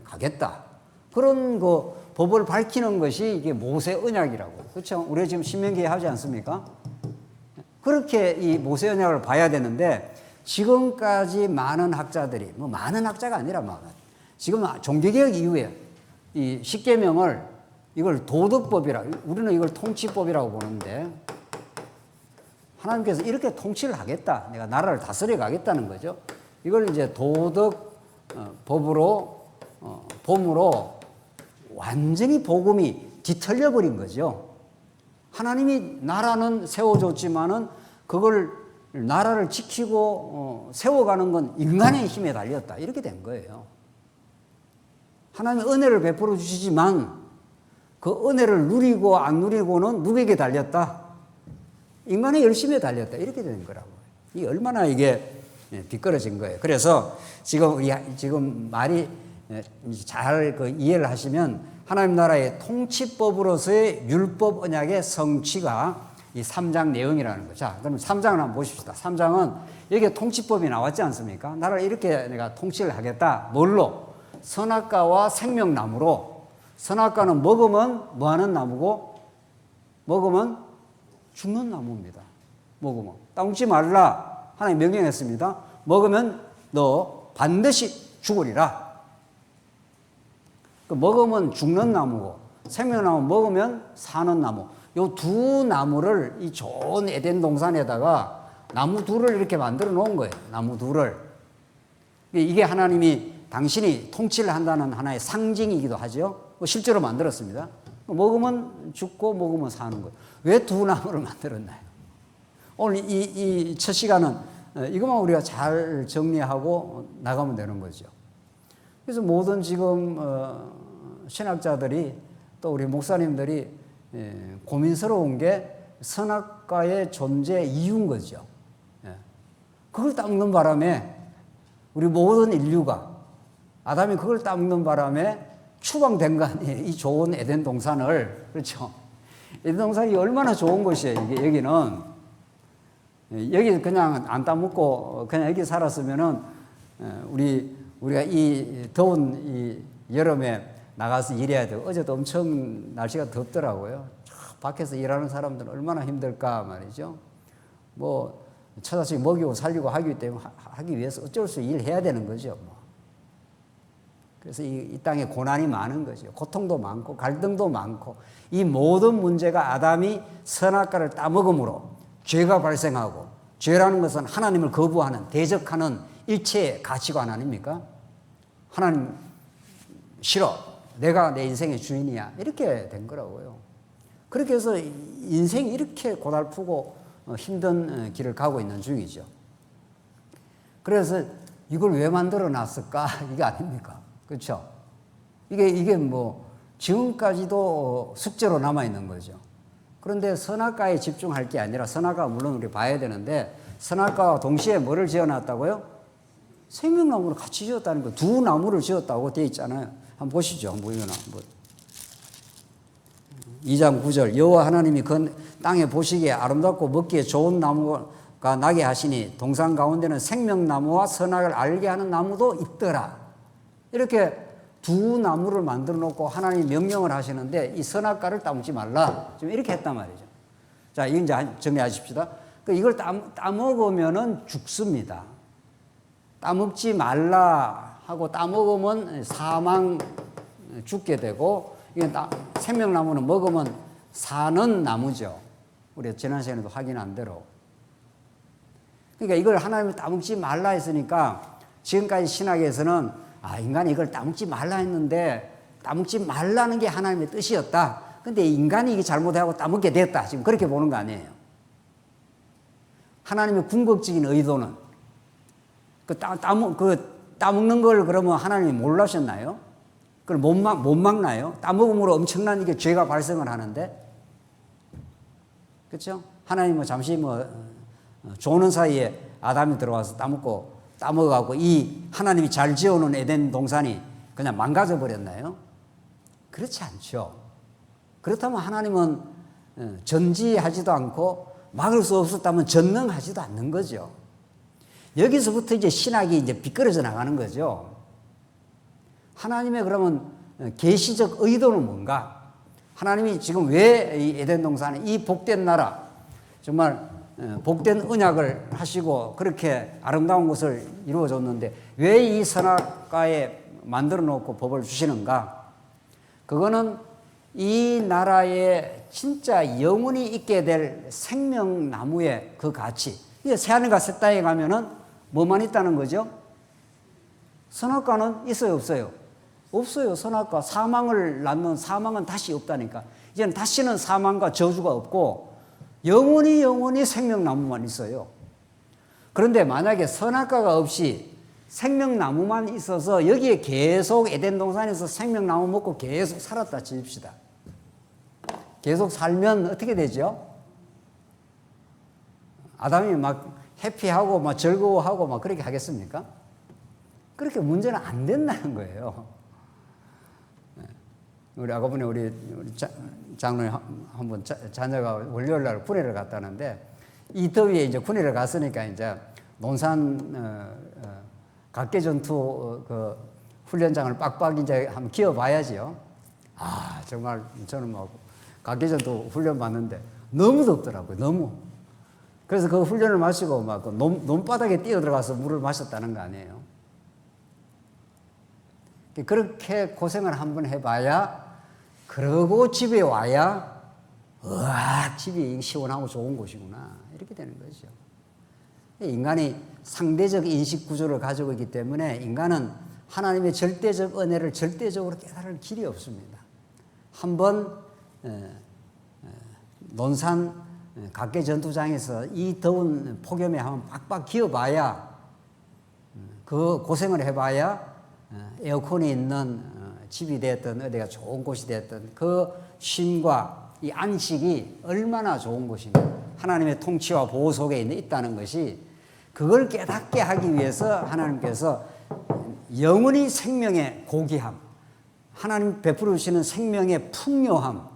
가겠다. 그런 그 법을 밝히는 것이 이게 모세 언약이라고. 그렇죠? 우리가 지금 신명기에 하지 않습니까? 그렇게 이 모세 언약을 봐야 되는데 지금까지 많은 학자들이 많은 학자가 아니라 지금 종교개혁 이후에 이 십계명을 이걸 도덕법이라 우리는 이걸 통치법이라고 보는데 하나님께서 이렇게 통치를 하겠다. 내가 나라를 다스려 가겠다는 거죠. 이걸 이제 도덕 법으로 봄으로 완전히 복음이 뒤틀려 버린 거죠. 하나님이 나라는 세워줬지만은 그걸 나라를 지키고 세워가는 건 인간의 힘에 달렸다. 이렇게 된 거예요. 하나님이 은혜를 베풀어 주시지만 그 은혜를 누리고 안 누리고는 누구에게 달렸다? 인간의 열심에 달렸다. 이렇게 된 거라고요. 이 얼마나 이게 뒷걸어진 거예요. 그래서 지금 말이 잘 이해를 하시면 하나님 나라의 통치법으로서의 율법 언약의 성취가 이 3장 내용이라는 거죠. 자, 그럼 3장을 한번 보십시다. 3장은 여기에 통치법이 나왔지 않습니까? 나라를 이렇게 내가 통치를 하겠다. 뭘로? 선악과와 생명나무로. 선악과는 먹으면 뭐 하는 나무고? 먹으면 죽는 나무입니다. 먹으면. 따먹지 말라. 하나님 명령했습니다. 먹으면 너 반드시 죽으리라. 먹으면 죽는 나무고 생명나무 먹으면 사는 나무. 요 두 나무를 이 좋은 에덴 동산에다가 나무 둘을 이렇게 만들어 놓은 거예요. 나무 둘을. 이게 하나님이 당신이 통치를 한다는 하나의 상징이기도 하죠. 실제로 만들었습니다. 먹으면 죽고 먹으면 사는 거예요. 왜 두 나무를 만들었나요? 오늘 이 첫 시간은 이것만 우리가 잘 정리하고 나가면 되는 거죠. 그래서 모든 지금 신학자들이 또 우리 목사님들이 고민스러운 게 선악과의 존재 이유인 거죠. 그걸 따먹는 바람에 우리 모든 인류가 아담이 그걸 따먹는 바람에 추방된 거 아니에요. 이 좋은 에덴 동산을. 그렇죠. 에덴 동산이 얼마나 좋은 곳이에요. 이게 여기는 여기 그냥 안 따먹고 그냥 여기 살았으면은 우리가 이 더운 이 여름에 나가서 일해야 돼요. 어제도 엄청 날씨가 덥더라고요. 밖에서 일하는 사람들은 얼마나 힘들까 말이죠. 뭐 처자식 먹이고 살리고 하기 위해서 어쩔 수 일해야 되는 거죠. 그래서 이 땅에 고난이 많은 거죠. 고통도 많고 갈등도 많고 이 모든 문제가 아담이 선악과를 따먹음으로 죄가 발생하고 죄라는 것은 하나님을 거부하는 대적하는 일체의 가치관 아닙니까? 하나님 싫어. 내가 내 인생의 주인이야. 이렇게 된 거라고요. 그렇게 해서 인생이 이렇게 고달프고 힘든 길을 가고 있는 중이죠. 그래서 이걸 왜 만들어 놨을까? 이게 아닙니까? 그렇죠? 이게 뭐 지금까지도 숙제로 남아 있는 거죠. 그런데 선악과에 집중할 게 아니라 선악과 물론 우리 봐야 되는데 선악과와 동시에 뭐를 지어놨다고요? 생명나무를 같이 지었다는 거. 두 나무를 지었다고 되어 있잖아요. 한번 보시죠. 한번 2장 9절 여호와 하나님이 그 땅에 보시기에 아름답고 먹기에 좋은 나무가 나게 하시니 동산 가운데는 생명나무와 선악을 알게 하는 나무도 있더라. 이렇게 두 나무를 만들어 놓고 하나님이 명령을 하시는데 이 선악과를 따먹지 말라. 지금 이렇게 했단 말이죠. 자, 이거 이제 정리하십시다. 이걸 따먹으면은 죽습니다. 따먹지 말라 하고 따먹으면 사망 죽게 되고, 이건 생명나무는 먹으면 사는 나무죠. 우리가 지난 시간에도 확인한 대로. 그러니까 이걸 하나님이 따먹지 말라 했으니까 지금까지 신학에서는 인간이 이걸 따먹지 말라 했는데 따먹지 말라는 게 하나님의 뜻이었다. 근데 인간이 이게 잘못하고 따먹게 됐다. 지금 그렇게 보는 거 아니에요. 하나님의 궁극적인 의도는 따먹는 걸 그러면 하나님이 몰라셨나요? 그걸 못 막나요? 따먹음으로 엄청난 이게 죄가 발생을 하는데. 그렇죠? 하나님은 잠시 조는 사이에 아담이 들어와서 따먹어갖고 이 하나님이 잘 지어놓은 에덴 동산이 그냥 망가져 버렸나요? 그렇지 않죠. 그렇다면 하나님은 전지하지도 않고 막을 수 없었다면 전능하지도 않는 거죠. 여기서부터 이제 신학이 이제 비껴져 나가는 거죠. 하나님의 그러면 계시적 의도는 뭔가? 하나님이 지금 왜 이 에덴 동산에 이 복된 나라, 정말 복된 언약을 하시고 그렇게 아름다운 것을 이루어줬는데 왜 이 선악과에 만들어 놓고 법을 주시는가? 그거는 이 나라에 진짜 영원히 있게 될 생명나무의 그 가치. 새하늘과 새 땅에 가면은 뭐만 있다는 거죠? 선악과는 있어요, 없어요? 없어요. 선악과, 사망을 낳는 사망은 다시 없다니까. 이제는 다시는 사망과 저주가 없고 영원히 생명나무만 있어요. 그런데 만약에 선악과가 없이 생명나무만 있어서 여기에 계속 에덴 동산에서 생명나무 먹고 계속 살았다 칩시다. 계속 살면 어떻게 되죠? 아담이 막 해피하고 막 즐거워하고 막 그렇게 하겠습니까? 그렇게 문제는 안 된다는 거예요. 우리 아까번에 우리 장로님 한번 자녀가 월요일 날 군회를 갔다는데 이 더위에 이제 군회를 갔으니까 이제 논산 각계전투 그 훈련장을 빡빡 이제 한번 기어봐야지요. 정말 저는 뭐 각계전투 훈련 받는데 너무 덥더라고요. 너무. 그래서 그 훈련을 마치고 막 논바닥에 뛰어 들어가서 물을 마셨다는 거 아니에요. 그렇게 고생을 한번 해봐야, 그러고 집에 와야, 집이 시원하고 좋은 곳이구나. 이렇게 되는 거죠. 인간이 상대적 인식 구조를 가지고 있기 때문에 인간은 하나님의 절대적 은혜를 절대적으로 깨달을 길이 없습니다. 한번 논산 각계 전투장에서 이 더운 폭염에 한번 빡빡 기어봐야, 그 고생을 해봐야 에어컨이 있는 집이 됐든 어디가 좋은 곳이 됐든 그 쉼과 이 안식이 얼마나 좋은 것인가, 하나님의 통치와 보호 속에 있다는 것이, 그걸 깨닫게 하기 위해서 하나님께서 영원히 생명의 고귀함, 하나님 베풀어 주시는 생명의 풍요함,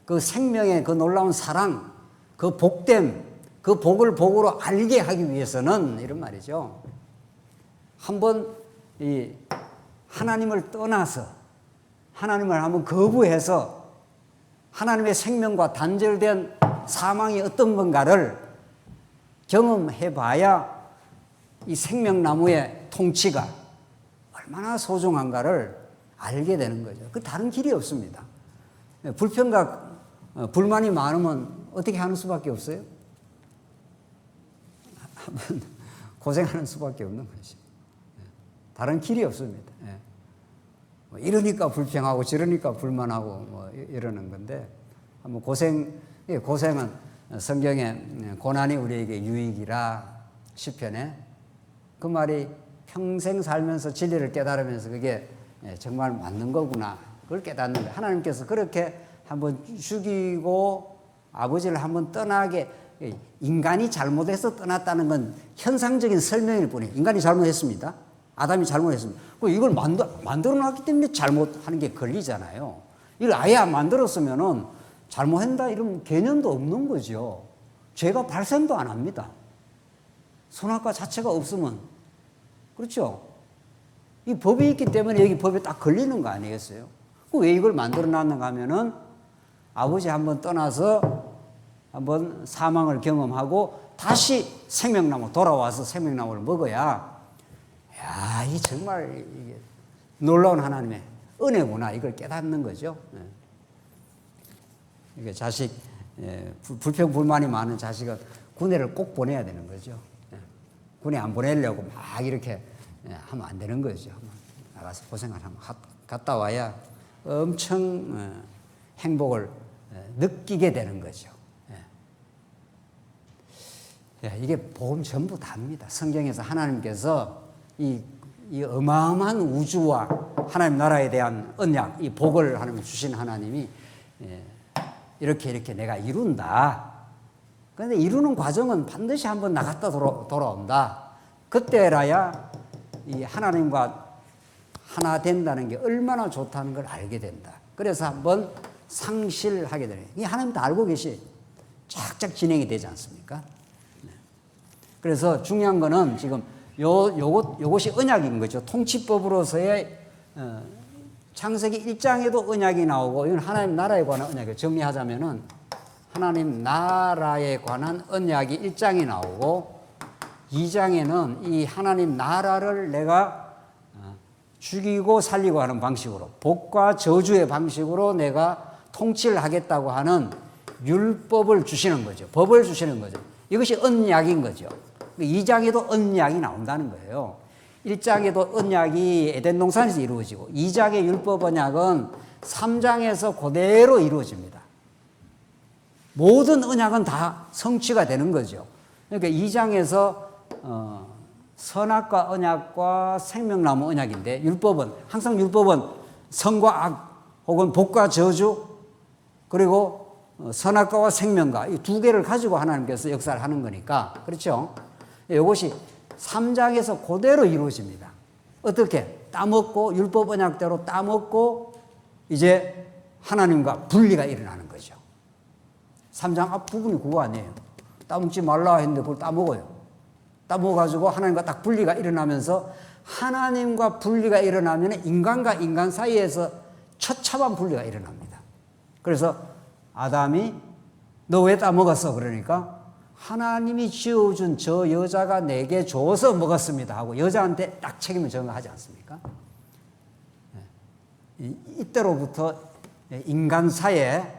그 생명의 그 놀라운 사랑, 그 복됨, 그 복을 복으로 알게 하기 위해서는 이런 말이죠. 한번 이 하나님을 떠나서 하나님을 한번 거부해서 하나님의 생명과 단절된 사망이 어떤 건가를 경험해 봐야 이 생명나무의 통치가 얼마나 소중한가를 알게 되는 거죠. 그 다른 길이 없습니다. 불평과 불만이 많으면 어떻게 하는 수밖에 없어요? 한번 고생하는 수밖에 없는 것이죠. 다른 길이 없습니다. 이러니까 불평하고 저러니까 불만하고 뭐 이러는 건데, 한번 고생은 성경에 고난이 우리에게 유익이라, 시편에 그 말이 평생 살면서 진리를 깨달으면서 그게 정말 맞는 거구나, 그걸 깨닫는 거예요. 하나님께서 그렇게 한번 죽이고 아버지를 한번 떠나게, 인간이 잘못해서 떠났다는 건 현상적인 설명일 뿐이에요. 인간이 잘못했습니다. 아담이 잘못했습니다. 이걸 만들어 놨기 때문에 잘못하는 게 걸리잖아요. 이걸 아예 안 만들었으면은 잘못한다 이런 개념도 없는 거죠. 죄가 발생도 안 합니다. 선악과 자체가 없으면. 그렇죠? 이 법이 있기 때문에 여기 법에 딱 걸리는 거 아니겠어요? 왜 이걸 만들어 놨는가 하면은 아버지 한번 떠나서 한번 사망을 경험하고 다시 생명나무 돌아와서 생명나무를 먹어야 야, 이 정말 이게 놀라운 하나님의 은혜구나 이걸 깨닫는 거죠. 이게 자식 불평불만이 많은 자식은 군대를 꼭 보내야 되는 거죠. 군에 안 보내려고 막 이렇게 하면 안 되는 거죠. 나가서 고생을 하면 갔다 와야 엄청 행복을 느끼게 되는 거죠. 이게 복음 전부 다입니다. 성경에서 하나님께서 이 어마어마한 우주와 하나님 나라에 대한 언약, 이 복을 하나님 주신 하나님이 이렇게 내가 이룬다. 그런데 이루는 과정은 반드시 한번 나갔다 돌아온다. 그때라야 이 하나님과 하나 된다는 게 얼마나 좋다는 걸 알게 된다. 그래서 한번 상실하게 되는. 이 하나님도 알고 계시. 쫙쫙 진행이 되지 않습니까? 그래서 중요한 거는 지금 요것이 언약인 거죠. 통치법으로서의 창세기 1장에도 언약이 나오고 이건 하나님 나라에 관한 언약이에요. 정리하자면은 하나님 나라에 관한 언약이 1장이 나오고 2장에는 이 하나님 나라를 내가 죽이고 살리고 하는 방식으로 복과 저주의 방식으로 내가 통치를 하겠다고 하는 율법을 주시는 거죠. 법을 주시는 거죠. 이것이 언약인 거죠. 2장에도 언약이 나온다는 거예요. 1장에도 언약이 에덴 동산에서 이루어지고 2장의 율법 언약은 3장에서 그대로 이루어집니다. 모든 언약은 다 성취가 되는 거죠. 그러니까 2장에서 선악과 언약과 생명나무 언약인데 율법은 항상 율법은 선과 악 혹은 복과 저주 그리고 선악과와 생명과 이 두 개를 가지고 하나님께서 역사를 하는 거니까 그렇죠. 이것이 3장에서 그대로 이루어집니다. 어떻게? 따먹고 율법 언약대로 따먹고 이제 하나님과 분리가 일어나는 거죠. 3장 앞부분이 그거 아니에요. 따먹지 말라 했는데 그걸 따먹어요. 따먹어가지고 하나님과 딱 분리가 일어나면서 하나님과 분리가 일어나면 인간과 인간 사이에서 처참한 분리가 일어납니다. 그래서 아담이 너 왜 따먹었어? 그러니까 하나님이 지어준 저 여자가 내게 줘서 먹었습니다 하고 여자한테 딱 책임을 전가하지 않습니까? 이때로부터 인간 사이의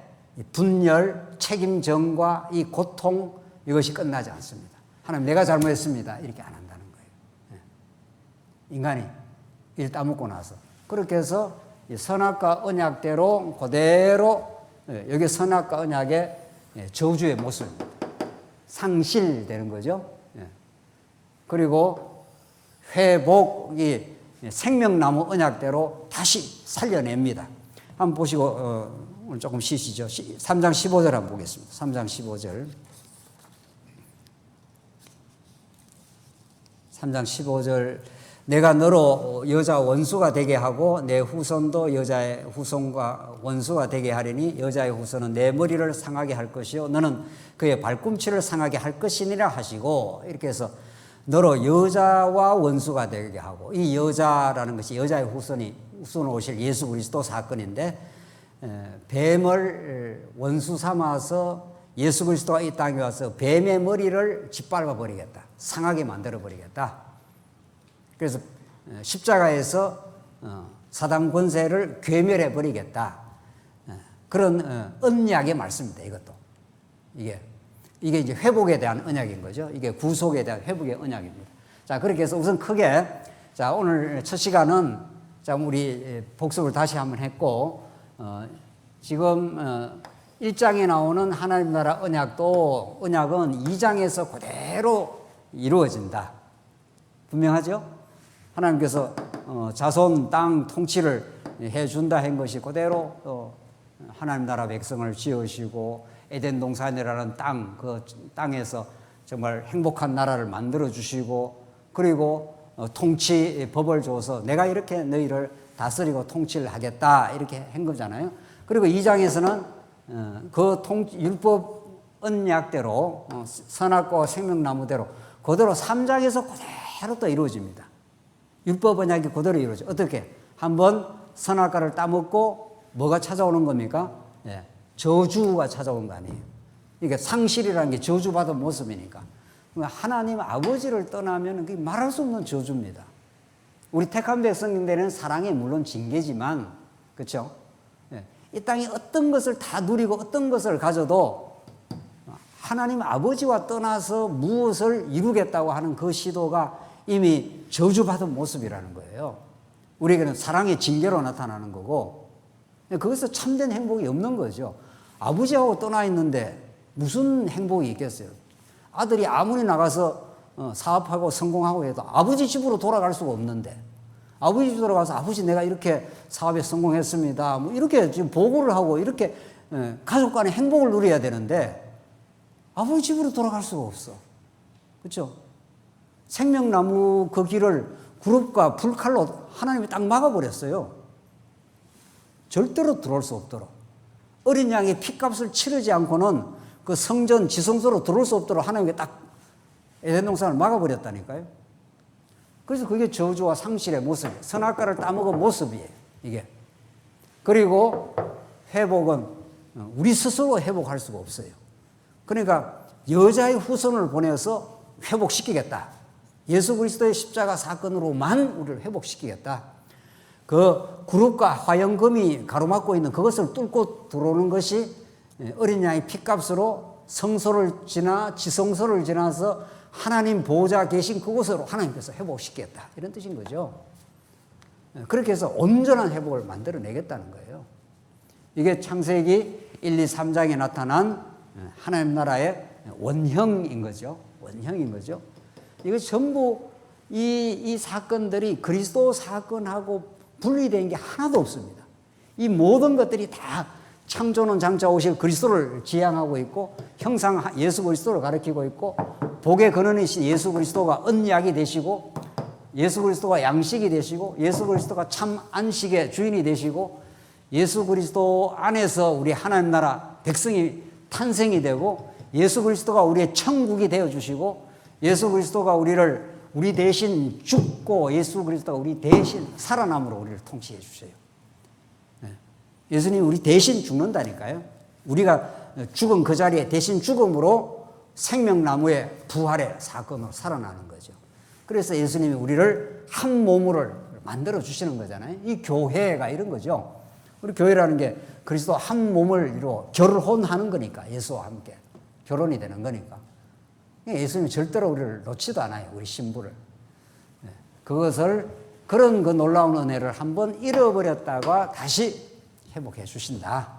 분열, 책임 전가, 이 고통 이것이 끝나지 않습니다. 하나님 내가 잘못했습니다 이렇게 안 한다는 거예요. 인간이 일 따먹고 나서 그렇게 해서 선악과 언약대로 그대로 여기 선악과 언약의 저주의 모습입니다. 상실되는 거죠. 그리고 회복이 생명나무 언약대로 다시 살려냅니다. 한번 보시고 오늘 조금 쉬시죠. 3장 15절 한번 보겠습니다. 3장 15절. 3장 15절 내가 너로 여자 원수가 되게 하고 내 후손도 여자의 후손과 원수가 되게 하리니 여자의 후손은 내 머리를 상하게 할 것이요 너는 그의 발꿈치를 상하게 할 것이니라 하시고 이렇게 해서 너로 여자와 원수가 되게 하고 이 여자라는 것이 여자의 후손 오실 예수 그리스도 사건인데 뱀을 원수 삼아서 예수 그리스도가 이 땅에 와서 뱀의 머리를 짓밟아 버리겠다. 상하게 만들어 버리겠다. 그래서 십자가에서 사단 권세를 괴멸해 버리겠다. 그런 언약의 말씀입니다. 이것도 이게 이제 회복에 대한 언약인 거죠. 이게 구속에 대한 회복의 언약입니다. 자 그렇게 해서 우선 크게 자 오늘 첫 시간은 자 우리 복습을 다시 한번 했고 지금 1장에 나오는 하나님 나라 언약도 언약은 2장에서 그대로 이루어진다. 분명하죠? 하나님께서 자손 땅 통치를 해준다 한 것이 그대로 하나님 나라 백성을 지으시고 에덴 동산이라는 땅, 그 땅에서 정말 행복한 나라를 만들어 주시고 그리고 통치 법을 줘서 내가 이렇게 너희를 다스리고 통치를 하겠다 이렇게 한 거잖아요. 그리고 2장에서는 그 율법 언약대로 선악과 생명나무대로 그대로 3장에서 그대로 또 이루어집니다. 율법 언약이 그대로 이루어져. 어떻게? 한번 선악과를 따먹고 뭐가 찾아오는 겁니까? 예, 저주가 찾아오는 거 아니에요. 이게 상실이라는 게 저주받은 모습이니까. 하나님 아버지를 떠나면 그게 말할 수 없는 저주입니다. 우리 택한 백성들에는 사랑이 물론 징계지만, 그렇죠? 예, 이 땅에 어떤 것을 다 누리고 어떤 것을 가져도 하나님 아버지와 떠나서 무엇을 이루겠다고 하는 그 시도가 이미 저주받은 모습이라는 거예요. 우리에게는 사랑의 징계로 나타나는 거고, 거기서 참된 행복이 없는 거죠. 아버지하고 떠나 있는데 무슨 행복이 있겠어요? 아들이 아무리 나가서 사업하고 성공하고 해도 아버지 집으로 돌아갈 수가 없는데, 아버지 집으로 돌아가서 아버지 내가 이렇게 사업에 성공했습니다, 뭐 이렇게 지금 보고를 하고 이렇게 가족 간의 행복을 누려야 되는데 아버지 집으로 돌아갈 수가 없어. 그렇죠? 생명나무 그 길을 구릅과 불칼로 하나님이 딱 막아버렸어요. 절대로 들어올 수 없도록. 어린 양의 피값을 치르지 않고는 그 성전 지성소로 들어올 수 없도록 하나님이 딱 에덴 동산을 막아버렸다니까요. 그래서 그게 저주와 상실의 모습이에요. 선악과를 따먹은 모습이에요, 이게. 그리고 회복은 우리 스스로 회복할 수가 없어요. 그러니까 여자의 후손을 보내서 회복시키겠다. 예수 그리스도의 십자가 사건으로만 우리를 회복시키겠다. 그 구릅과 화영금이 가로막고 있는 그것을 뚫고 들어오는 것이 어린 양의 피값으로 성소를 지나 지성소를 지나서 하나님 보호자 계신 그곳으로 하나님께서 회복시키겠다. 이런 뜻인 거죠. 그렇게 해서 온전한 회복을 만들어내겠다는 거예요. 이게 창세기 1, 2, 3장에 나타난 하나님 나라의 원형인 거죠. 원형인 거죠. 이거 전부 이 사건들이 그리스도 사건하고 분리된 게 하나도 없습니다. 이 모든 것들이 다 창조는 장차 오실 그리스도를 지향하고 있고 형상 예수 그리스도를 가리키고 있고 복의 근원이신 예수 그리스도가 언약이 되시고 예수 그리스도가 양식이 되시고 예수 그리스도가 참 안식의 주인이 되시고 예수 그리스도 안에서 우리 하나님 나라 백성이 탄생이 되고 예수 그리스도가 우리의 천국이 되어주시고 예수 그리스도가 우리 대신 죽고 예수 그리스도가 우리 대신 살아남으로 우리를 통치해 주세요. 예수님이 우리 대신 죽는다니까요. 우리가 죽은 그 자리에 대신 죽음으로 생명나무의 부활의 사건으로 살아나는 거죠. 그래서 예수님이 우리를 한 몸으로 만들어 주시는 거잖아요. 이 교회가 이런 거죠. 우리 교회라는 게 그리스도 한 몸을 이루어 결혼하는 거니까 예수와 함께 결혼이 되는 거니까 예수님이 절대로 우리를 놓지도 않아요. 우리 신부를. 그것을 그런 그 놀라운 은혜를 한번 잃어버렸다가 다시 회복해 주신다.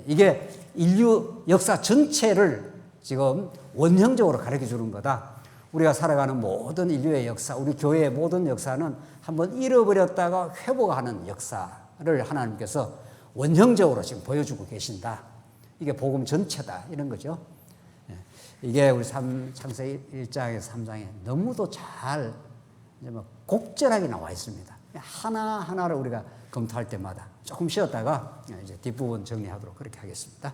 이게 인류 역사 전체를 지금 원형적으로 가르쳐 주는 거다. 우리가 살아가는 모든 인류의 역사, 우리 교회의 모든 역사는 한번 잃어버렸다가 회복하는 역사를 하나님께서 원형적으로 지금 보여주고 계신다. 이게 복음 전체다. 이런 거죠. 이게 우리 창세기 1장에서 3장에 너무도 잘 곡절하게 나와 있습니다. 하나하나를 우리가 검토할 때마다 조금 쉬었다가 이제 뒷부분 정리하도록 그렇게 하겠습니다.